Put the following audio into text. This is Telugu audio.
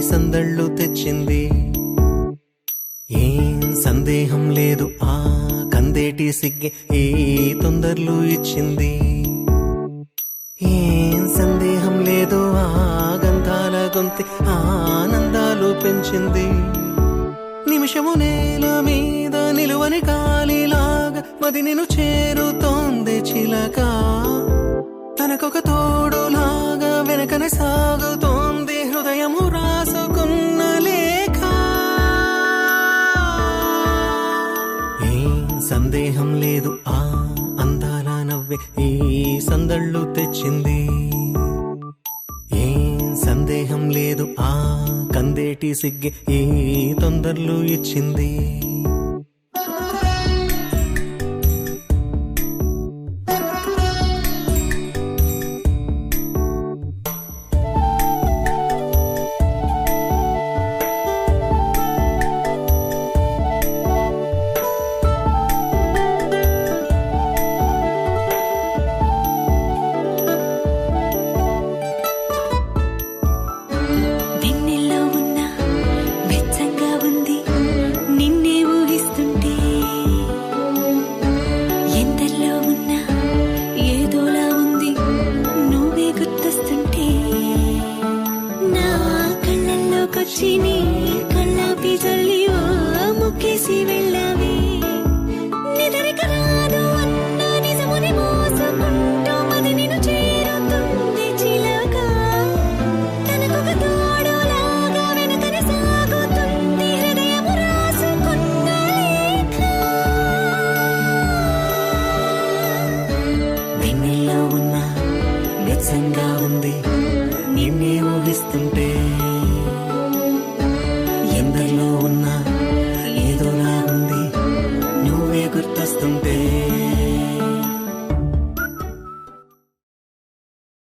సందళ్ళు తెచ్చింది. ఏం సందేహం లేదు ఆ కందేటి సిగ్గే ఈ తొందరలు ఇచ్చింది. ఏం సందేహం లేదు ఆ గంధాల గొంతి ఆనందాలు పెంచింది. నిమిషము నేల మీద నిలువని గాలిలాగా మది నిన్ను చేరుతోంది చిలక. తనకొక తోడులాగా వెనకనే సాగుతోంది హృదయము రాసుకున్న లేఖ. ఏం సందేహం లేదు ఆ అందాల నవ్వే ఈ సందళ్ళు తెచ్చింది. ఏం సందేహం లేదు ఆ కందేటి సిగ్గే ఈ తొందరలు ఇచ్చింది. చిని కళ్ళాపి జల్లి ముక్కేసి వెళ్ళావి. నిదరిక రాదు అన్న నిజముని మోసుకుంటూ మది నిన్ను చేరుతుంది చిలక. తనకొక తోడులాగా వెనకనే సాగుతుంది హృదయము రాసుకున్న లేఖ. వెన్నెల్లో ఉన్న వెచ్చంగా ఉంది నిన్నే ఊహిస్తుంటే. ఎందరిలో ఉన్న